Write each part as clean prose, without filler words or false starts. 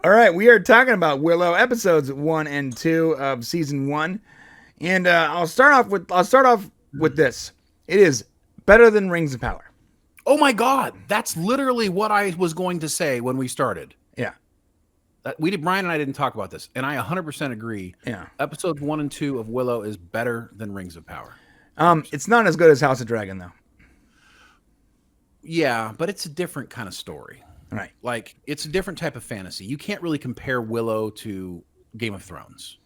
All right, we are talking about Willow, episodes 1 and 2 of season 1, and I'll start off with this. It is better than Rings of Power. Oh my God, that's literally what I was going to say when we started. Yeah, Brian and I didn't talk about this, and I 100% agree. Yeah, episodes 1 and 2 of Willow is better than Rings of Power. It's not as good as House of Dragon though. Yeah, but it's a different kind of story. Right. Like, it's a different type of fantasy. You can't really compare Willow to Game of Thrones.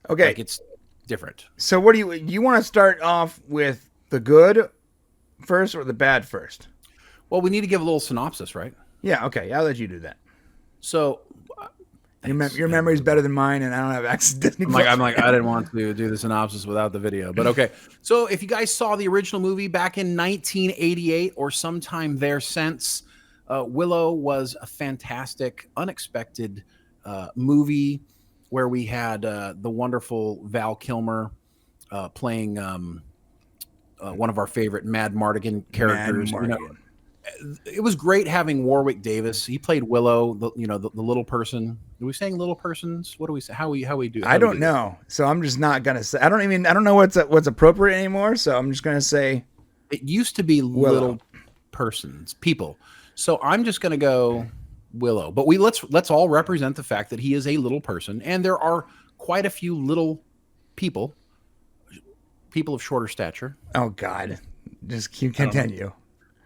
Okay. Like, it's different. So what do you want to start off with the good first or the bad first? Well, we need to give a little synopsis, right? Yeah, okay. I'll let you do that. So your memory's better than mine, and I don't have access to Disney Plus. I'm like, I didn't want to do the synopsis without the video, but okay. So if you guys saw the original movie back in 1988 or sometime there since, Willow was a fantastic, unexpected movie where we had the wonderful Val Kilmer playing one of our favorite Mad Mardigan characters. Mad Mardigan. It was great having Warwick Davis. He played Willow, the little person. Are we saying little persons? What do we say? How we do? I don't know. So I'm just not gonna say. I don't know what's appropriate anymore. So I'm just gonna say. It used to be Willow. Little persons, people. So I'm just gonna go Willow. But let's all represent the fact that he is a little person, and there are quite a few little people of shorter stature. Oh God, just continue.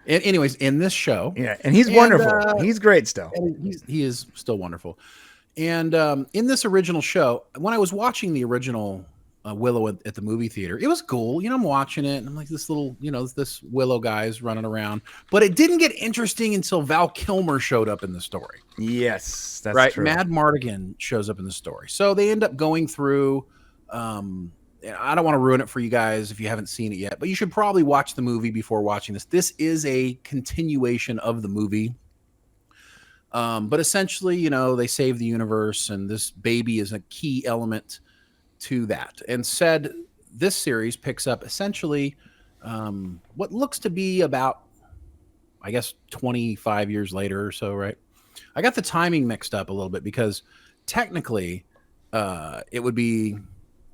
Anyways, in this show, yeah, and he's wonderful. He's great still. He is still wonderful. And in this original show, when I was watching the original Willow at the movie theater, it was cool. I'm watching it, and I'm like, this little, this Willow guy's running around. But it didn't get interesting until Val Kilmer showed up in the story. Yes, that's right. True. Mad Mardigan shows up in the story, so they end up going through. I don't want to ruin it for you guys if you haven't seen it yet, but you should probably watch the movie before watching this. This is a continuation of the movie. But essentially, they save the universe, and this baby is a key element to that. And this series picks up essentially what looks to be about, I guess, 25 years later or so, right? I got the timing mixed up a little bit because technically it would be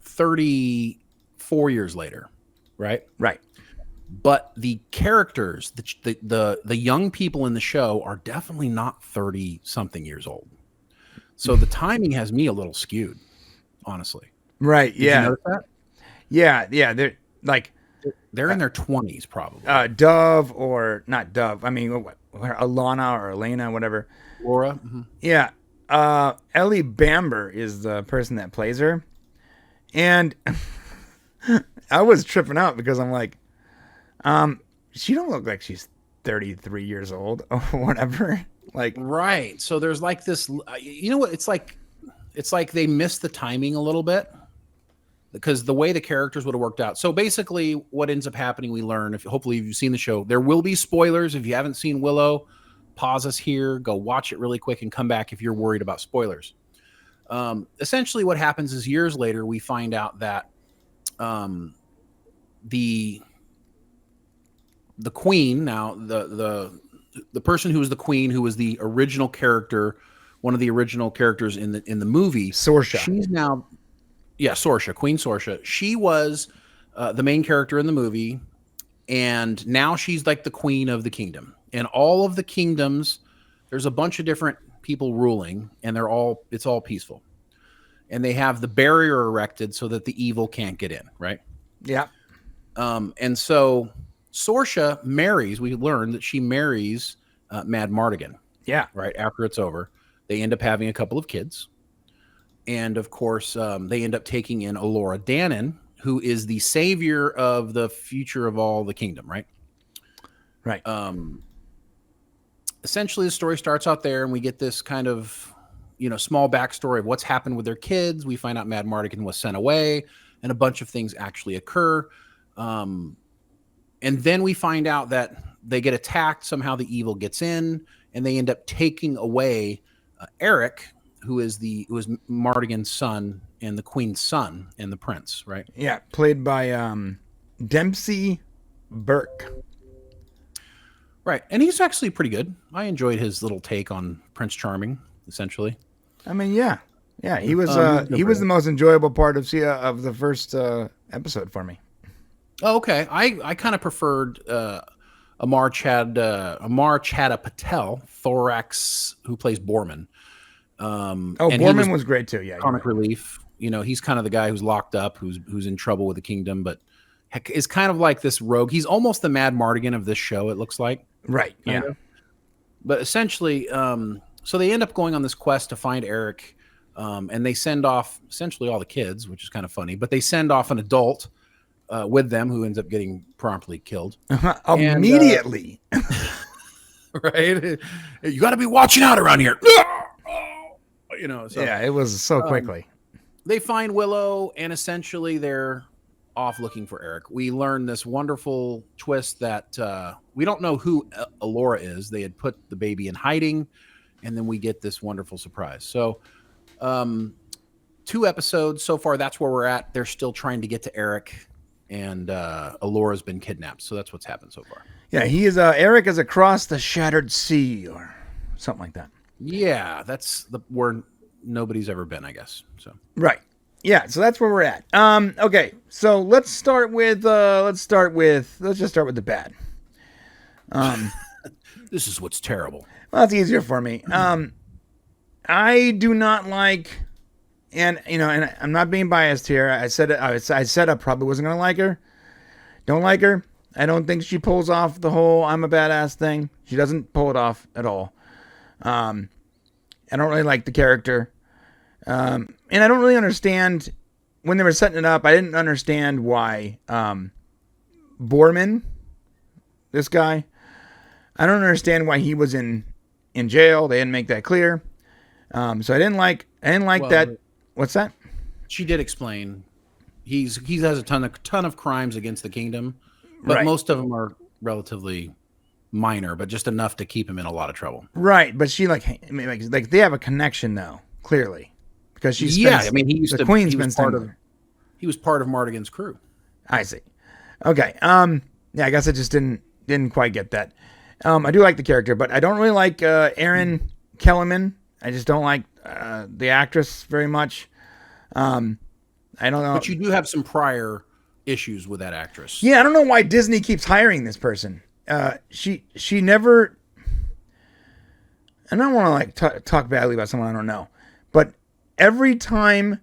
34 years later, right? Right. But the characters, the young people in the show are definitely not 30 something years old. So the timing has me a little skewed, honestly. Right. Did you notice that? Yeah. They're like they're in their 20s probably. Dove or not Dove. I mean, Alana or Elena, whatever. Laura. Mm-hmm. Yeah. Ellie Bamber is the person that plays her. And I was tripping out because I'm like, she don't look like she's 33 years old or whatever. Like, right. So there's like this, what it's like they missed the timing a little bit because the way the characters would have worked out. So basically what ends up happening, we learn, hopefully you've seen the show, there will be spoilers. If you haven't seen Willow, pause us here, go watch it really quick and come back if you're worried about spoilers. Essentially what happens is years later, we find out that, the queen, now the person who was the queen, who was the original character, one of the original characters in the movie, Sorsha. She's now, Sorsha, Queen Sorsha. She was the main character in the movie, and now she's like the queen of the kingdom. And all of the kingdoms, there's a bunch of different people ruling, and it's all peaceful. And they have the barrier erected so that the evil can't get in, right? Yeah. And so Sorsha marries, we learned that she marries Mad Mardigan. Yeah. Right after it's over. They end up having a couple of kids. And of course, they end up taking in Elora Danan, who is the savior of the future of all the kingdom, right? Right. Essentially, the story starts out there, and we get this kind of, small backstory of what's happened with their kids. We find out Mad Mardigan was sent away, and a bunch of things actually occur. And then we find out that they get attacked. Somehow the evil gets in, and they end up taking away Eric, who is Mardigan's son and the queen's son and the prince, right? Yeah, played by Dempsey Burke. Right, and he's actually pretty good. I enjoyed his little take on Prince Charming, essentially. I mean, yeah, he was He was the most enjoyable part of the first episode for me. Oh, okay. I kind of preferred Amar Chadha Patel, Thorax, who plays Borman. Oh, and Borman was great too. Yeah, comic relief. You know, he's kind of the guy who's locked up, who's in trouble with the kingdom, but is kind of like this rogue. He's almost the Mad Mardigan of this show, it looks like. Right. Yeah. Of. But essentially, so they end up going on this quest to find Eric, and they send off essentially all the kids, which is kind of funny. But they send off an adult with them who ends up getting promptly killed immediately. Right? You got to be watching out around here. You know. So, yeah, it was so quickly. They find Willow, and essentially they're off looking for Eric. We learn this wonderful twist that we don't know who Alora is. They had put the baby in hiding, and then we get this wonderful surprise. So 2 episodes so far. That's where we're at. They're still trying to get to Eric, and Alora's been kidnapped. So that's what's happened so far. Yeah, he is. Eric is across the shattered sea, or something like that. Yeah, that's where nobody's ever been, I guess. So right. Yeah, so that's where we're at. Okay, so let's just start with the bad. This is what's terrible. Well, it's easier for me. I do not like, and I'm not being biased here. I said I probably wasn't gonna like her. Don't like her. I don't think she pulls off the whole "I'm a badass" thing. She doesn't pull it off at all. I don't really like the character. And I don't really understand when they were setting it up. I didn't understand why Borman, this guy, I don't understand why he was in jail. They didn't make that clear. So I didn't like that. What's that? She did explain. He has a ton of crimes against the kingdom, but right. Most of them are relatively minor, but just enough to keep him in a lot of trouble. Right, but she like they have a connection though, clearly. Because she's he was part of Mardigan's crew. I see. Okay. Yeah, I guess I just didn't quite get that. I do like the character, but I don't really like Erin Kellerman. I just don't like the actress very much. I don't know. But you do have some prior issues with that actress. Yeah, I don't know why Disney keeps hiring this person. She never. I don't want to talk badly about someone I don't know, but every time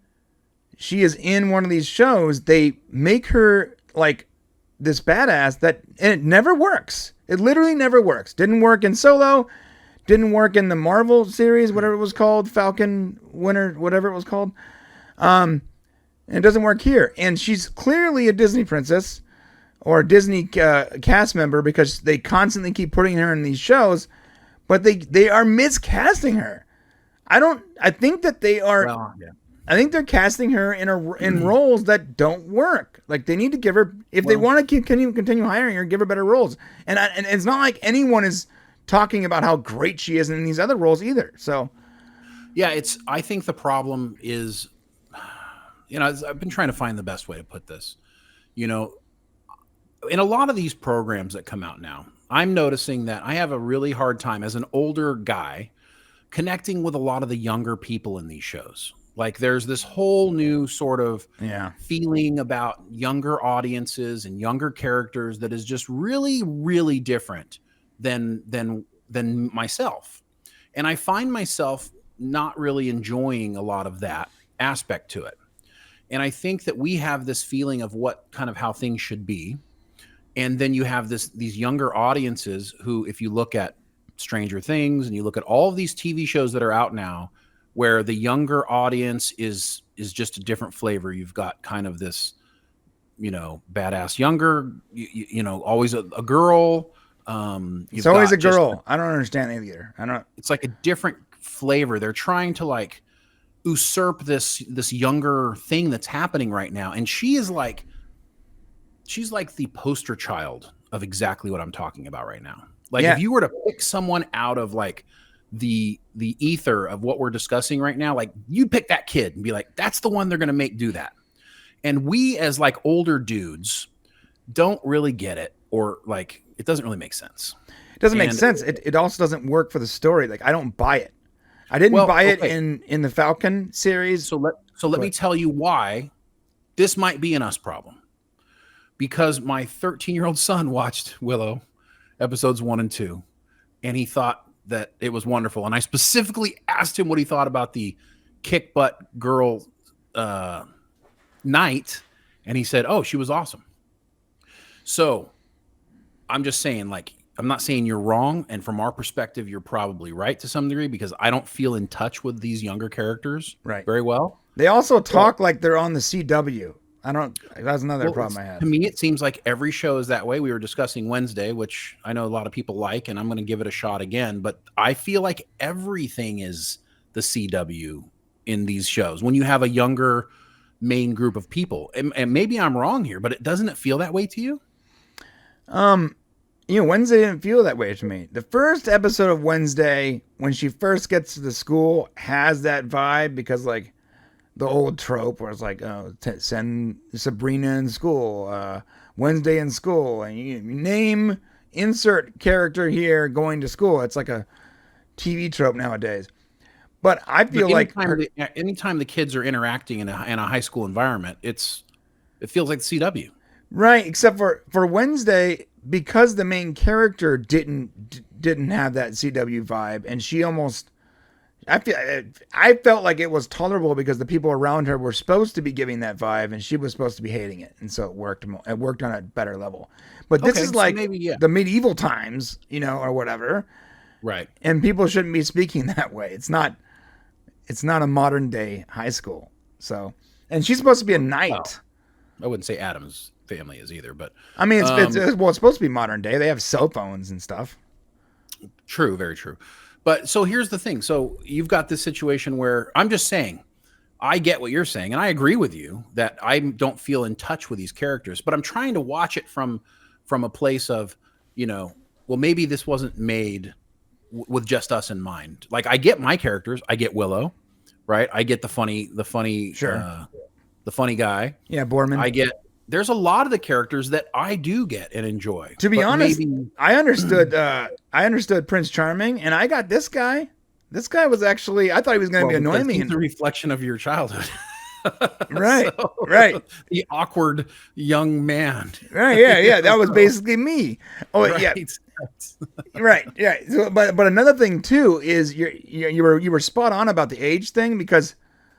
she is in one of these shows, they make her like this badass and it never works. It literally never works. Didn't work in Solo. Didn't work in the Marvel series, whatever it was called, Falcon Winter, whatever it was called. And it doesn't work here. And she's clearly a Disney princess or a Disney cast member because they constantly keep putting her in these shows, but they are miscasting her. I think that they are. Well, yeah. I think they're casting her in roles that don't work. Like they need to give her, if they want to continue hiring her, give her better roles. And it's not like anyone is talking about how great she is in these other roles either. So, yeah, I think the problem is, I've been trying to find the best way to put this. In a lot of these programs that come out now, I'm noticing that I have a really hard time as an older guy connecting with a lot of the younger people in these shows. Like there's this whole new sort of feeling about younger audiences and younger characters that is just really, really different than myself. And I find myself not really enjoying a lot of that aspect to it. And I think that we have this feeling of how things should be. And then you have these younger audiences who, if you look at Stranger Things and you look at all of these TV shows that are out now, where the younger audience is just a different flavor. You've got kind of this, badass younger, always a girl. It's always a girl. I don't understand it either. It's like a different flavor. They're trying to like usurp this younger thing that's happening right now, and she's like the poster child of exactly what I'm talking about right now. Like if you were to pick someone out of like the ether of what we're discussing right now, like you'd pick that kid and be like, that's the one they're going to make do that. And we as like older dudes don't really get it, or like, it doesn't really make sense. It doesn't make sense. It also doesn't work for the story. Like I don't buy it. I didn't Well, buy it okay. in the Falcon series. So let me tell you why this might be an us problem. Because my 13-year-old son watched Willow episodes 1 and 2, and he thought that it was wonderful. And I specifically asked him what he thought about the kick butt girl knight, and he said, "Oh, she was awesome." So I'm just saying, like, I'm not saying you're wrong, and from our perspective, you're probably right to some degree because I don't feel in touch with these younger characters very well. They also talk like they're on the CW. I don't. That's another problem I had. To me, it seems like every show is that way. We were discussing Wednesday, which I know a lot of people like, and I'm going to give it a shot again. But I feel like everything is the CW in these shows when you have a younger main group of people. And maybe I'm wrong here, but doesn't it feel that way to you? Wednesday didn't feel that way to me. The first episode of Wednesday, when she first gets to the school, has that vibe because, like, the old trope where it's like, oh, send Sabrina in school, Wednesday in school, and you name, insert character here going to school. It's like a TV trope nowadays. But I feel like anytime the kids are interacting in a high school environment, it feels like the CW. Right, except for Wednesday, because the main character didn't have that CW vibe, and she almost, I felt like it was tolerable because the people around her were supposed to be giving that vibe, and she was supposed to be hating it, and so it worked on a better level. But this is like the medieval times, or whatever, right? And people shouldn't be speaking that way. It's not a modern day high school. So, and she's supposed to be a knight. Well, I wouldn't say Adam's family is either, but I mean, it's supposed to be modern day. They have cell phones and stuff. True, very true. But so here's the thing. So you've got this situation where I'm just saying, I get what you're saying, and I agree with you that I don't feel in touch with these characters, but I'm trying to watch it from a place of, well, maybe this wasn't made with just us in mind. Like, I get my characters. I get Willow, right? I get the funny, sure. The funny guy. Yeah, Borman. There's a lot of the characters that I do get and enjoy. To be honest, I understood Prince Charming, and I got this guy. This guy was actually, I thought he was going to be annoying me. He's a reflection of your childhood. Right, right. The awkward young man. Right, yeah. That was basically me. Oh, right. Yeah. Right, yeah. So, but another thing too is you were spot on about the age thing because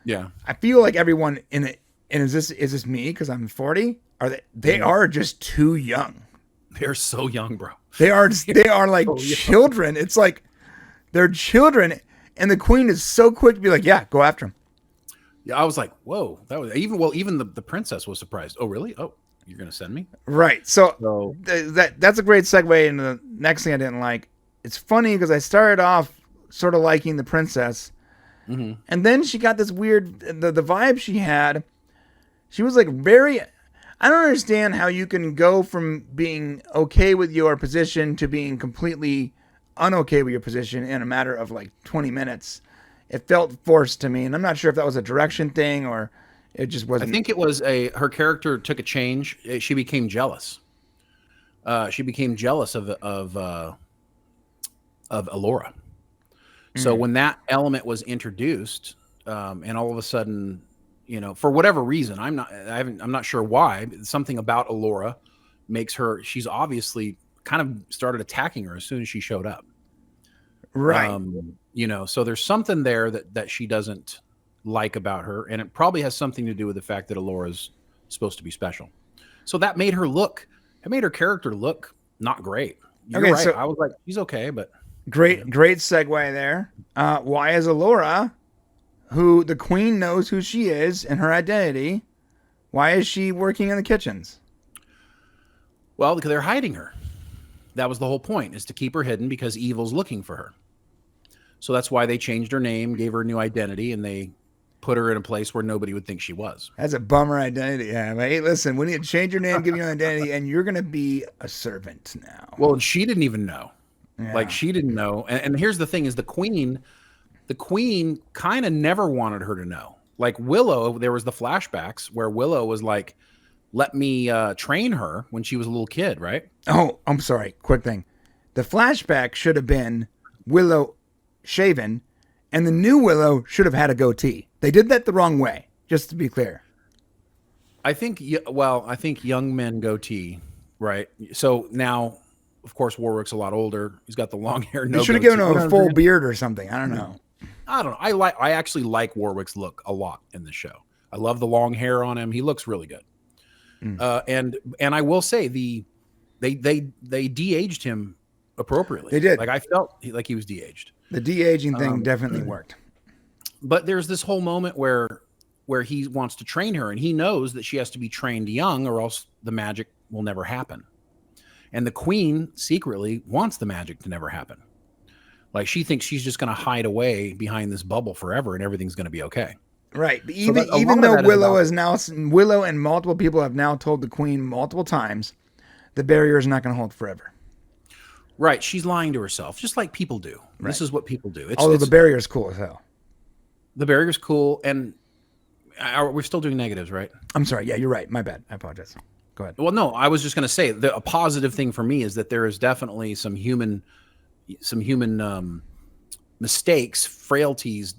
I feel like everyone in it. And is this me because I'm 40? They are just too young. They're so young, bro. They are like so children. It's like they're children, and the queen is so quick to be like, "Yeah, go after him." Yeah, I was like, "Whoa!" That was even the princess was surprised. Oh, really? Oh, you're gonna send me? Right. So that's a great segue into the next thing I didn't like. It's funny because I started off sort of liking the princess, and then she got this weird the vibe she had. She was like I don't understand how you can go from being okay with your position to being completely unokay with your position in a matter of like 20 minutes. It felt forced to me, and I'm not sure if that was a direction thing or it just wasn't. I think it was her character took a change. She became jealous. She became jealous of Alora. So when that element was introduced, and all of a sudden, for whatever reason, I'm not sure why. Something about Alora makes her. She's obviously kind of started attacking her as soon as she showed up. Right. So there's something there that she doesn't like about her, and it probably has something to do with the fact that Alora's supposed to be special. So that made her character look not great. You're right. So I was like, she's okay, but great segue there. Why is Alora, who the queen knows who she is and her identity, why is she working in the kitchens? Well, because they're hiding her. That was the whole point, is to keep her hidden because evil's looking for her. So that's why they changed her name, gave her a new identity, and they put her in a place where nobody would think she was. That's a bummer identity. Yeah, hey, listen, we need to change your name, give you an identity, and you're going to be a servant now. Well, she didn't even know. Yeah. Like, she didn't know. And here's the thing is the queen kind of never wanted her to know. Like Willow, there was the flashbacks where Willow was like, let me train her when she was a little kid, right? Oh, I'm sorry. Quick thing. The flashback should have been Willow shaven And the new Willow should have had a goatee. They did that the wrong way, just to be clear. I think young men goatee, right? So now, of course, Warwick's a lot older. He's got the long hair. They should have given him a full beard or something. I don't know. I actually like Warwick's look a lot in the show. I love the long hair on him. He looks really good. And I will say they de-aged him appropriately. They did. Like I felt like he was de-aged. The de-aging thing definitely worked. But there's this whole moment where he wants to train her, and he knows that she has to be trained young or else the magic will never happen. And the queen secretly wants the magic to never happen. Like she thinks she's just going to hide away behind this bubble forever and everything's going to be okay. Right. But even though Willow and multiple people have now told the queen multiple times, the barrier is not going to hold forever. Right. She's lying to herself, just like people do. Right. This is what people do. Although the barrier is cool as hell. The barrier is cool. And we're still doing negatives, right? I'm sorry. Yeah, you're right. My bad. I apologize. Go ahead. Well, no, I was just going to say a positive thing for me is that there is definitely some human mistakes, frailties,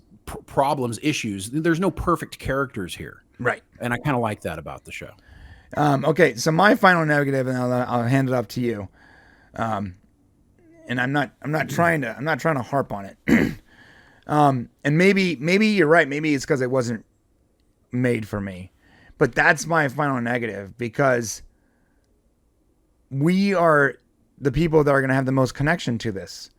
problems, issues. There's no perfect characters here. Right. And I kind of like that about the show. Okay. So my final negative, and I'll hand it off to you. And I'm not trying to harp on it. And maybe you're right. Maybe it's because it wasn't made for me, but that's my final negative because we are the people that are going to have the most connection to this.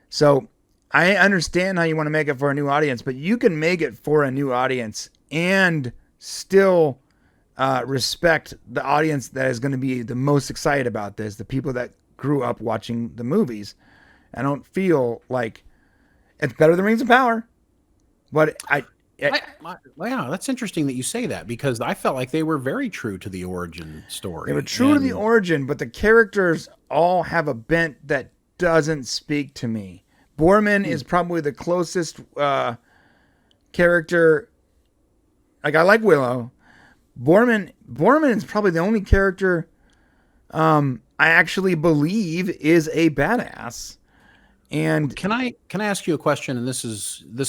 So I understand how you want to make it for a new audience, but you can make it for a new audience and still respect the audience that is going to be the most excited about this, the people that grew up watching the movies. I don't feel like it's better than Rings of Power, but wow, that's interesting that you say that because I felt like they were very true to the origin story. They were true to the origin, but the characters all have a bent that doesn't speak to me. Borman is probably the closest character. Like I like Willow. Borman is probably the only character I actually believe is a badass. And can I ask you a question? And this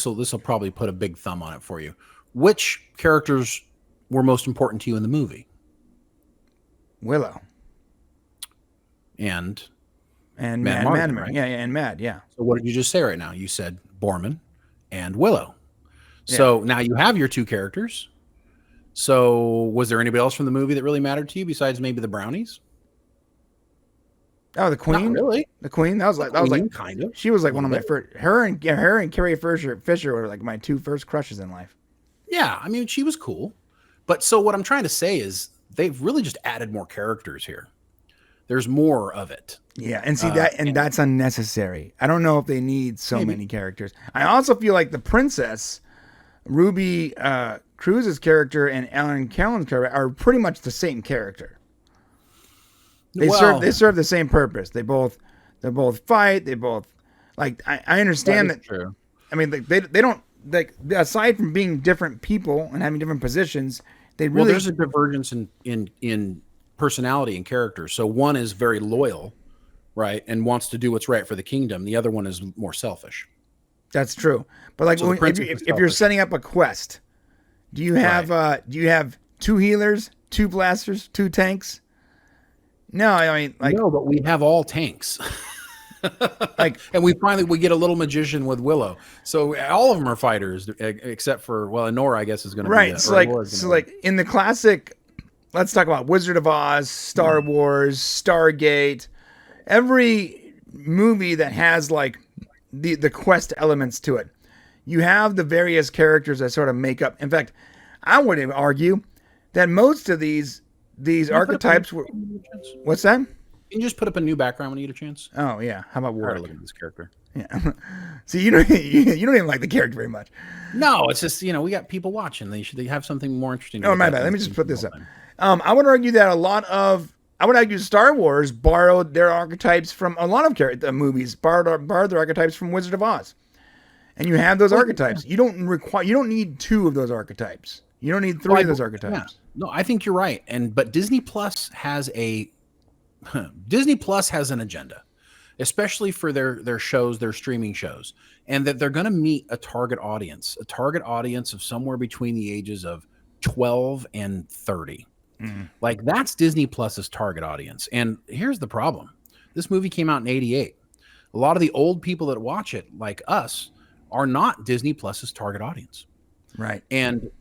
will probably put a big thumb on it for you. Which characters were most important to you in the movie? Willow and Mad Martin, right? Yeah, and Mad, yeah. So what did you just say right now? You said Borman and Willow. So now you have your two characters. So was there anybody else from the movie that really mattered to you besides maybe the brownies? Oh, the Queen? Not really. The Queen? That was like kind of. She was like one of my first. Her and Carrie Fisher were like my two first crushes in life. Yeah, I mean, she was cool. But so what I'm trying to say is they've really just added more characters here. There's more of it. Yeah, and see that's unnecessary. I don't know if they need so many characters. I also feel like the princess, Ruby Cruz's character and Ellen Callan's character are pretty much the same character. They serve the same purpose. They both fight. They both like. I understand that. True. I mean, they don't like aside from being different people and having different positions. They really there's a divergence in personality and character. So one is very loyal, right, and wants to do what's right for the kingdom. The other one is more selfish. That's true. But like if you're setting up a quest, do you have two healers, two blasters, two tanks? No, I mean no, but we have all tanks. And we get a little magician with Willow. So all of them are fighters except for Nora, I guess is going to be right. So like in the classic, let's talk about Wizard of Oz, Star Wars, Stargate, every movie that has like the quest elements to it. You have the various characters that sort of make up. In fact, I would argue that most of these archetypes were. What's that? You can just put up a new background when you get a chance. Oh yeah, how about Warwick? Look at this character. Yeah. See, you don't even like the character very much. No, it's just we got people watching. They have something more interesting. Oh my bad. Let me just put this up. I would argue that I would argue Star Wars borrowed their archetypes from a lot of movies. Borrowed their archetypes from Wizard of Oz, and you have those archetypes. You don't need two of those archetypes. You don't need three of those archetypes. Yeah. No, I think you're right. But Disney Plus has an agenda. especially for their shows, their streaming shows, and that they're going to meet a target audience of somewhere between the ages of 12 and 30. Like that's Disney Plus's target audience. And here's the problem. This movie came out in 88. A lot of the old people that watch it, like us, are not Disney Plus's target audience. Right. And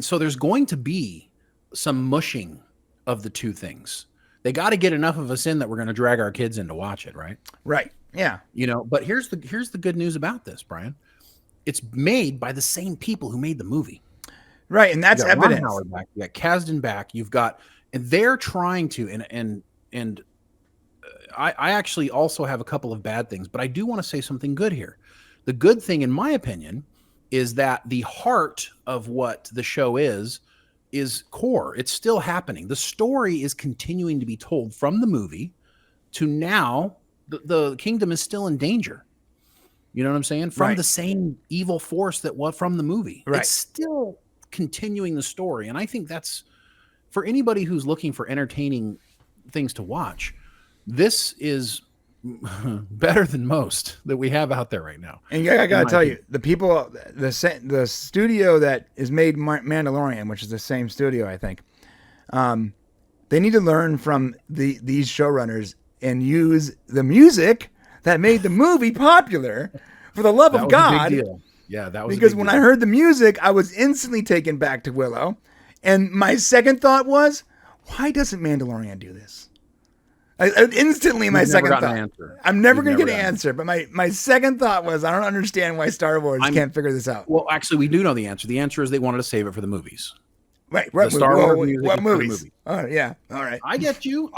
so there's going to be some mushing of the two things. They got to get enough of us in that we're going to drag our kids in to watch it, right? Right. Yeah. But here's the good news about this, Brian. It's made by the same people who made the movie. Right, and that's evidence. Ron Howard back, you got Kasdan back. And they're trying to, and I actually also have a couple of bad things, but I do want to say something good here. The good thing, in my opinion, is that the heart of what the show is core. It's still happening. The story is continuing to be told from the movie to now. The kingdom is still in danger. You know what I'm saying? From the same evil force that was from the movie. Right. It's still continuing the story. And I think that's, for anybody who's looking for entertaining things to watch, this is better than most that we have out there right now. And I gotta tell you, the people, the studio that is made Mandalorian, which is the same studio, I think, they need to learn from these showrunners and use the music that made the movie popular. For the love of God. A big deal. Yeah, that was because when I heard the music, I was instantly taken back to Willow. And my second thought was, why doesn't Mandalorian do this? Instantly, my second thought. I'm never going to get an answer. But my second thought was, I don't understand why Star Wars can't figure this out. Well, actually, we do know the answer. The answer is they wanted to save it for the movies. Right. What movies? Oh, yeah. All right. I get you.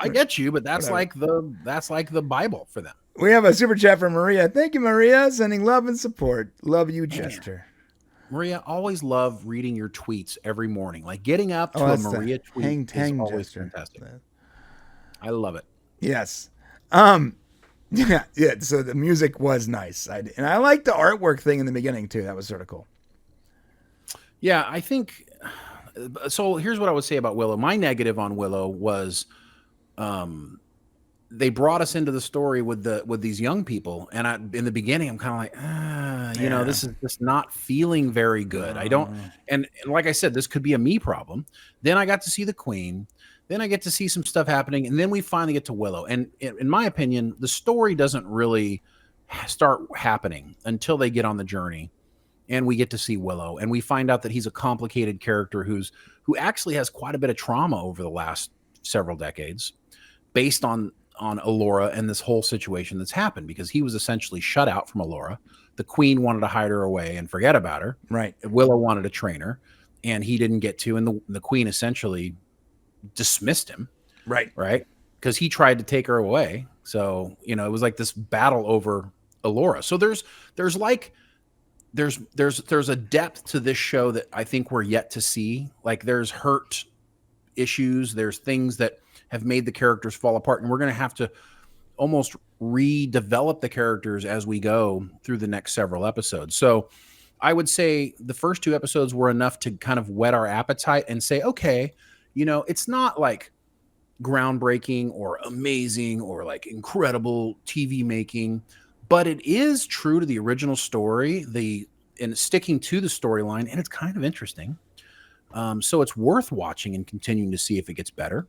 But that's like the Bible for them. We have a super chat from Maria. Thank you, Maria. Sending love and support. Love you, Chester. Maria, always love reading your tweets every morning. Like getting up to a Maria tweet is always fantastic. I love it. Yes. Yeah. So the music was nice. And I liked the artwork thing in the beginning too. That was sort of cool. Yeah, I think so. Here's what I would say about Willow. My negative on Willow was, they brought us into the story with these young people, and in the beginning, I'm kind of like, this is just not feeling very good. I don't, and like I said, this could be a me problem. Then I got to see the Queen. Then I get to see some stuff happening, and then we finally get to Willow. And in my opinion, the story doesn't really start happening until they get on the journey, and we get to see Willow, and we find out that he's a complicated character who actually has quite a bit of trauma over the last several decades, based on Allura and this whole situation that's happened, because he was essentially shut out from Allura. The Queen wanted to hide her away and forget about her. Right. Willow wanted to train her, and he didn't get to, and the Queen essentially dismissed him. Right. Because he tried to take her away. So, it was like this battle over Allura. So there's a depth to this show that I think we're yet to see. Like there's hurt issues, there's things that have made the characters fall apart, and we're going to have to almost redevelop the characters as we go through the next several episodes. So I would say the first two episodes were enough to kind of whet our appetite and say, okay, it's not like groundbreaking or amazing or like incredible TV making, but it is true to the original story, and sticking to the storyline, and it's kind of interesting. So it's worth watching and continuing to see if it gets better.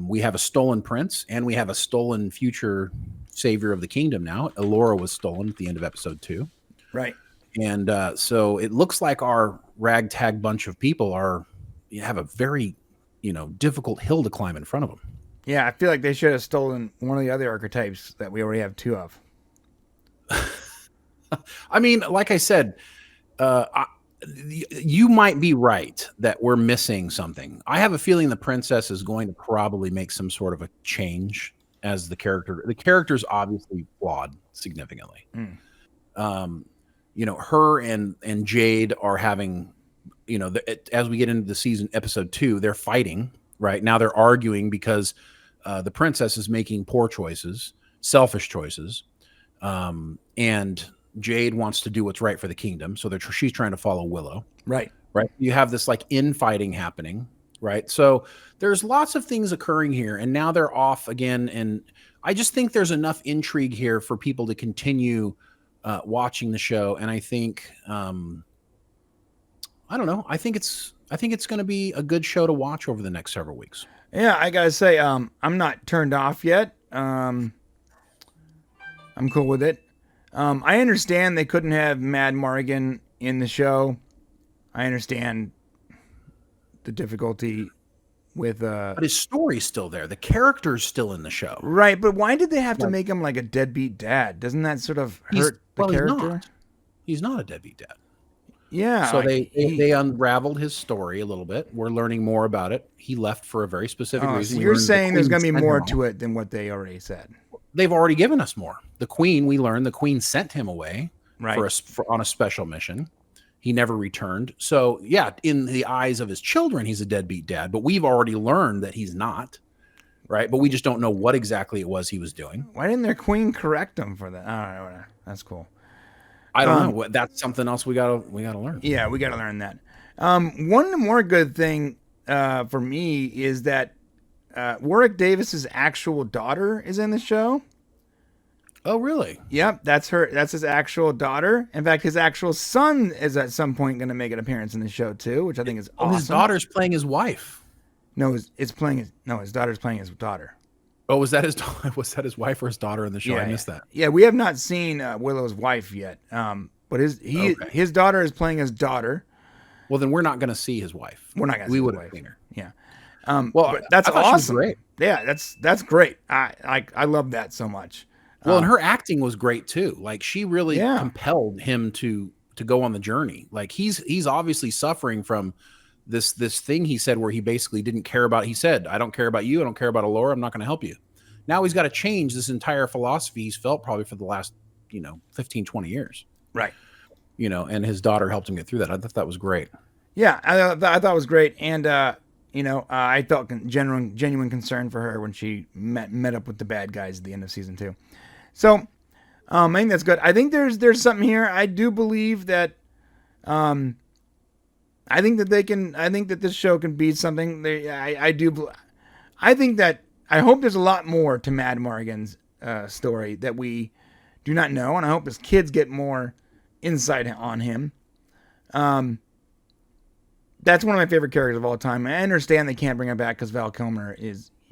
We have a stolen prince, and we have a stolen future savior of the kingdom now. Allura was stolen at the end of episode 2. Right. And so it looks like our ragtag bunch of people have a very, difficult hill to climb in front of them. Yeah, I feel like they should have stolen one of the other archetypes that we already have 2 of. I mean, like I said, you might be right that we're missing something. I have a feeling the princess is going to probably make some sort of a change as the character. The character's obviously flawed significantly. Her and Jade are having, as we get into the season, episode 2, they're fighting right now. They're arguing because the princess is making poor choices, selfish choices, and Jade wants to do what's right for the kingdom, so she's trying to follow Willow. Right. You have this like infighting happening, right? So there's lots of things occurring here, and now they're off again. And I just think there's enough intrigue here for people to continue watching the show, and I think I don't know. I think it's going to be a good show to watch over the next several weeks. Yeah, I gotta say, I'm not turned off yet. I'm cool with it. I understand they couldn't have Mad Morgan in the show. I understand the difficulty with but his story's still there. The character's still in the show. Right, but why did they have to make him like a deadbeat dad? Doesn't that sort of hurt the character? He's not a deadbeat dad. Yeah. So they unraveled his story a little bit. We're learning more about it. He left for a very specific reason. So you're saying there's going to be more to it than what they already said. They've already given us more. The Queen, we learned the Queen sent him away on a special mission. He never returned. So yeah, in the eyes of his children, he's a deadbeat dad, but we've already learned that he's not, right? But we just don't know what exactly it was he was doing. Why didn't their Queen correct him for that? I don't know. That's cool. I don't know. That's something else we gotta learn. Yeah, we gotta learn that. One more good thing for me is that Warwick Davis's actual daughter is in the show. Oh, really? Yep, that's her. That's his actual daughter. In fact, his actual son is at some point going to make an appearance in the show too, which I think is awesome. His daughter's playing his wife. No, his daughter's playing his daughter. Oh, was that his wife or his daughter in the show? Yeah, I missed that. Yeah, we have not seen Willow's wife yet. But his daughter is playing his daughter. Well, then we're not going to see his wife. We're not going to. We would have seen her. Yeah. Well, that's awesome. Great. Yeah, that's great. I love that so much. Well, and her acting was great too. Like she really compelled him to go on the journey. Like he's obviously suffering from this thing he said where he basically didn't care about. He said, "I don't care about you. I don't care about Allura. I'm not going to help you." Now he's got to change this entire philosophy he's felt probably for the last 15, 20 years. Right. And his daughter helped him get through that. I thought that was great. Yeah, I thought it was great, and I felt genuine concern for her when she met up with the bad guys at the end of season 2. So, I think that's good. I think there's something here. I do believe that, I think that this show can be something. I hope there's a lot more to Mad Morgan's story that we do not know, and I hope his kids get more insight on him. That's one of my favorite characters of all time. I understand they can't bring him back because Val Kilmer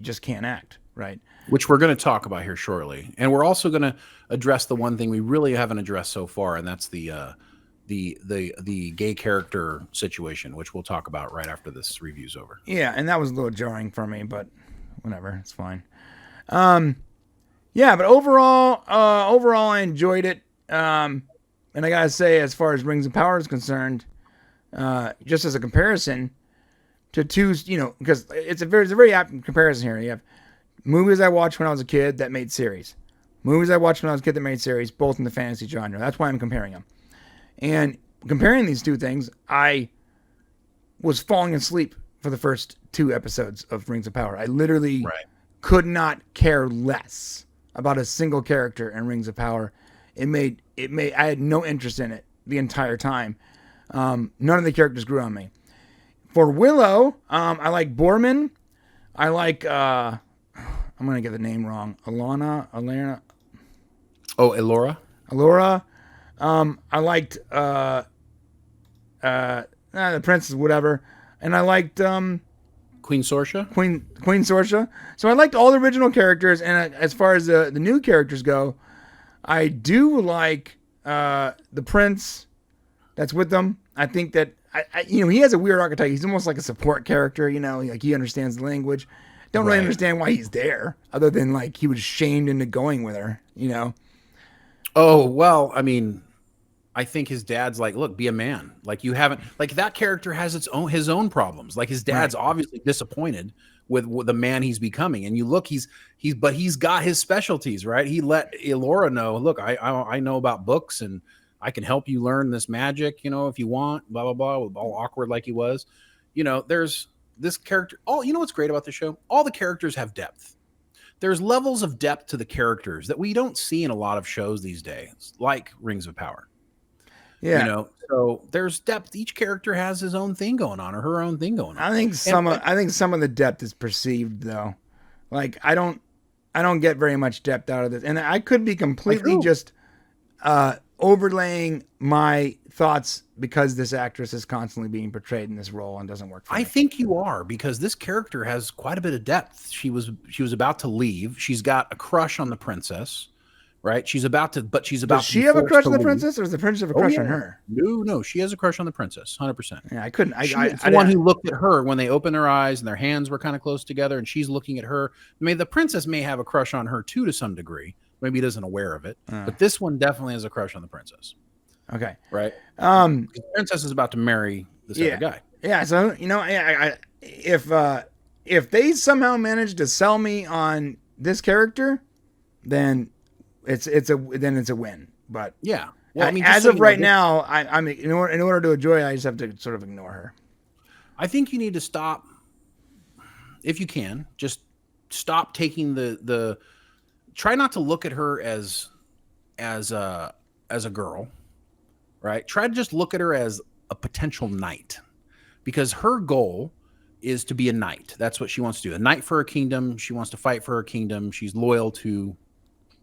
just can't act, right? Which we're going to talk about here shortly, and we're also going to address the one thing we really haven't addressed so far, and that's the gay character situation, which we'll talk about right after this review's over. Yeah, and that was a little jarring for me, but whatever, it's fine. Yeah, but overall, I enjoyed it. And I gotta say, as far as Rings of Power is concerned, just as a comparison to two, because it's a very apt comparison here. You have movies I watched when I was a kid that made series. Movies I watched when I was a kid that made series, both in the fantasy genre. That's why I'm comparing them. And comparing these two things, I was falling asleep for the first 2 episodes of Rings of Power. I literally could not care less about a single character in Rings of Power. I had no interest in it the entire time. None of the characters grew on me. For Willow, I like Borman. I like, I'm going to get the name wrong. Allura. Oh, Allura? Allura. I liked, the princess, whatever. And I liked, Queen Sorsha? Queen Sorsha. So I liked all the original characters, and as far as the new characters go, I do like the prince that's with them. I think that he has a weird archetype. He's almost like a support character, like he understands the language. Don't really understand why he's there, other than like he was shamed into going with her, Oh, well, I mean, I think his dad's like, look, be a man. Like you haven't, like that character has his own problems. Like his dad's obviously disappointed with the man he's becoming. And you look, but he's got his specialties, right? He let Allura know, look, I know about books and I can help you learn this magic, if you want, blah, blah, blah, all awkward like he was. There's this character. What's great about the show? All the characters have depth. There's levels of depth to the characters that we don't see in a lot of shows these days, like Rings of Power. Yeah. So there's depth. Each character has his own thing going on or her own thing going on. I think some of the depth is perceived though. Like I don't I don't get very much depth out of this, and I could be completely who? just overlaying my thoughts because this actress is constantly being portrayed in this role and doesn't work for me. I think you are, because this character has quite a bit of depth. She was about to leave. She's got a crush on the princess, right? She's about to Does she have a crush on the princess, or does the princess have a crush on her? No, she has a crush on the princess, 100%. Yeah, I couldn't. She's the one who looked at her when they opened their eyes and their hands were kind of close together, and she's looking at her. The princess may have a crush on her too, to some degree. Maybe he isn't aware of it, but this one definitely has a crush on the princess. Okay, right. The princess is about to marry this other guy. Yeah, so if they somehow manage to sell me on this character, then it's a win. But yeah, well, as of right now, I'm in order to enjoy it, I just have to sort of ignore her. I think you need to stop, if you can, just stop taking the try not to look at her as a girl, right? Try to just look at her as a potential knight, because her goal is to be a knight. That's what she wants to do. A knight for her kingdom. She wants to fight for her kingdom. She's loyal to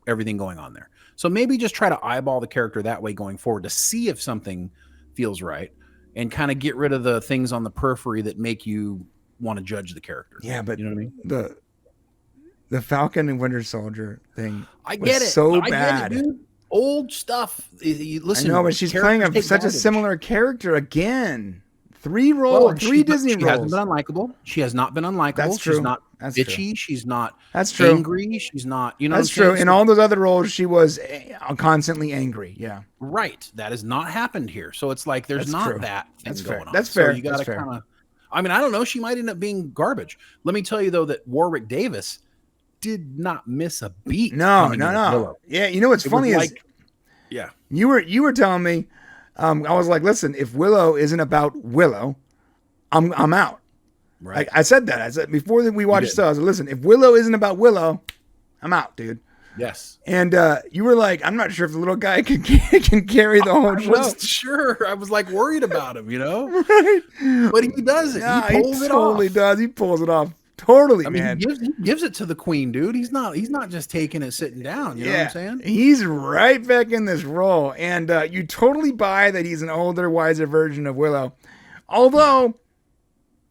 everything going on there. So maybe just try to eyeball the character that way going forward to see if something feels right, and kind of get rid of the things on the periphery that make you want to judge the character. Yeah, but you know what I mean? The Falcon and Winter Soldier thing, I get it. So I bad. Get it, dude. Old stuff. Listen, I know, but she's playing such a similar character again. Three Disney roles. She hasn't been unlikable. She has not been unlikable. That's true. She's not bitchy. True. She's not true. Angry. She's not, That's true. In all those other roles, she was constantly angry. Yeah. Right. That has not happened here. So it's like there's not that thing going on. That's fair. So you got to kind of, I don't know. She might end up being garbage. Let me tell you, though, that Warwick Davis did not miss a beat. No. Yeah. You know what's funny is, yeah, you were telling me, I was like, listen, if Willow isn't about Willow, I'm out. Right. I said that. I said before we watched the show, I said, listen, if Willow isn't about Willow, I'm out, dude. Yes. And you were like, I'm not sure if the little guy can carry the whole show. I wasn't sure. I was like worried about him, Right. But he does it. Nah, he pulls it off. Totally does. He pulls it off. Totally, man. He gives it to the queen, dude. He's not just taking it sitting down. You know what I'm saying? He's right back in this role. And you totally buy that he's an older, wiser version of Willow. Although,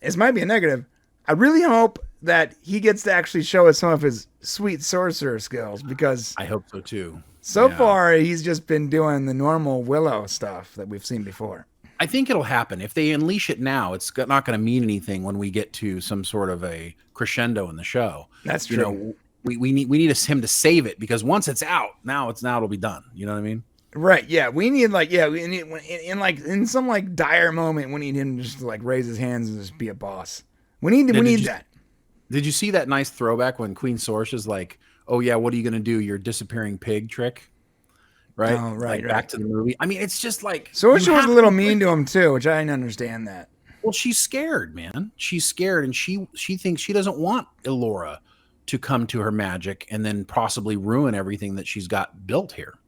this might be a negative, I really hope that he gets to actually show us some of his sweet sorcerer skills, because I hope so too. So far, he's just been doing the normal Willow stuff that we've seen before. I think it'll happen. If they unleash it now, it's not going to mean anything when we get to some sort of a crescendo in the show. That's true. We need him to save it, because once it's out, now it'll be done. You know what I mean? Right. Yeah. We need in some dire moment, we need him just to raise his hands and just be a boss. We need that. Did you see that nice throwback when Queen Sorce is like, "Oh yeah, what are you going to do? Your disappearing pig trick?" Right? Oh, right. Back to the movie. It's just like Sorce was a little mean to him too, which I didn't understand that. Well, she's scared, man. She's scared, and she thinks she doesn't want Elora to come to her magic and then possibly ruin everything that she's got built here.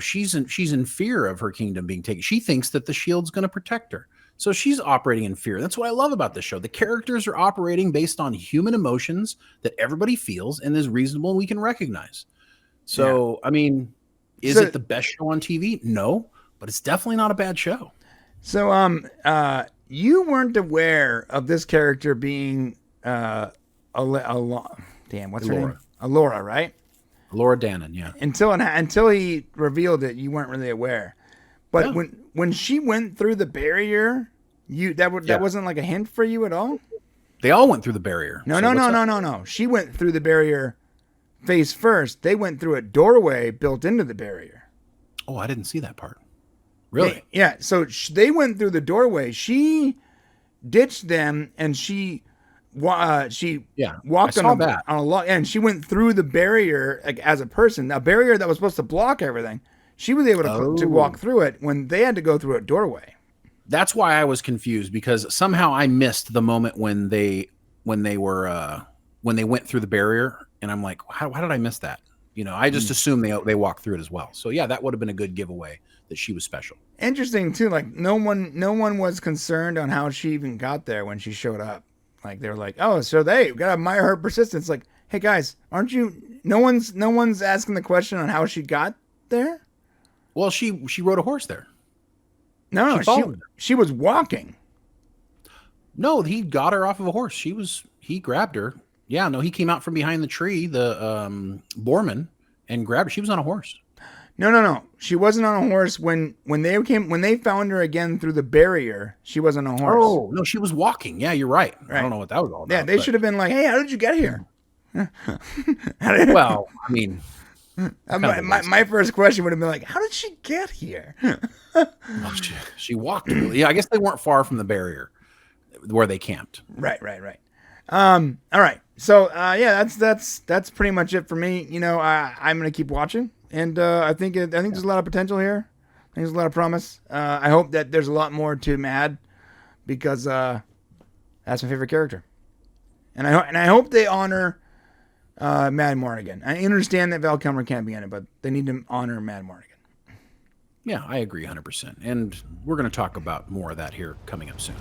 She's in fear of her kingdom being taken. She thinks that the shield's going to protect her. So she's operating in fear. That's what I love about this show. The characters are operating based on human emotions that everybody feels and is reasonable and we can recognize. So, is it the best show on TV? No, but it's definitely not a bad show. So, you weren't aware of this character being what's her name? Elora, right? Elora Danan, yeah. Until he revealed it, you weren't really aware. But when she went through the barrier, that wasn't like a hint for you at all? They all went through the barrier. No. She went through the barrier face first. They went through a doorway built into the barrier. Oh, I didn't see that part. Really? Yeah. So they went through the doorway. She ditched them, and she walked on a log, and she went through the barrier as a person. A barrier that was supposed to block everything. She was able to walk through it when they had to go through a doorway. That's why I was confused, because somehow I missed the moment when they went through the barrier, and I'm like, how did I miss that? I just assumed they walked through it as well. So yeah, that would have been a good giveaway that she was special. Interesting too. No one was concerned on how she even got there when she showed up. They were like, oh, so we gotta admire her persistence. Hey guys, aren't you? No one's asking the question on how she got there. Well, she rode a horse there. No, followed her. she was walking. No, he got her off of a horse. He grabbed her. Yeah, no, he came out from behind the tree, the Borman, and grabbed her. She was on a horse. No. She wasn't on a horse when they found her again through the barrier. She wasn't on a horse. Oh, no, she was walking. Yeah, you're right. I don't know what that was all about. Yeah, they should have been like, "Hey, how did you get here?" Well, I mean, my first question would have been like, "How did she get here?" well, she walked. Yeah, I guess they weren't far from the barrier where they camped. Right. All right. So yeah, that's pretty much it for me. You know, I'm gonna keep watching, and I think there's a lot of potential here. I think there's a lot of promise. I hope that there's a lot more to Mad, because that's my favorite character, and I hope they honor Mad Mornigan. I understand that Val Kilmer can't be in it, but they need to honor Mad Mornigan. Yeah, I agree 100%. And we're going to talk about more of that here coming up soon.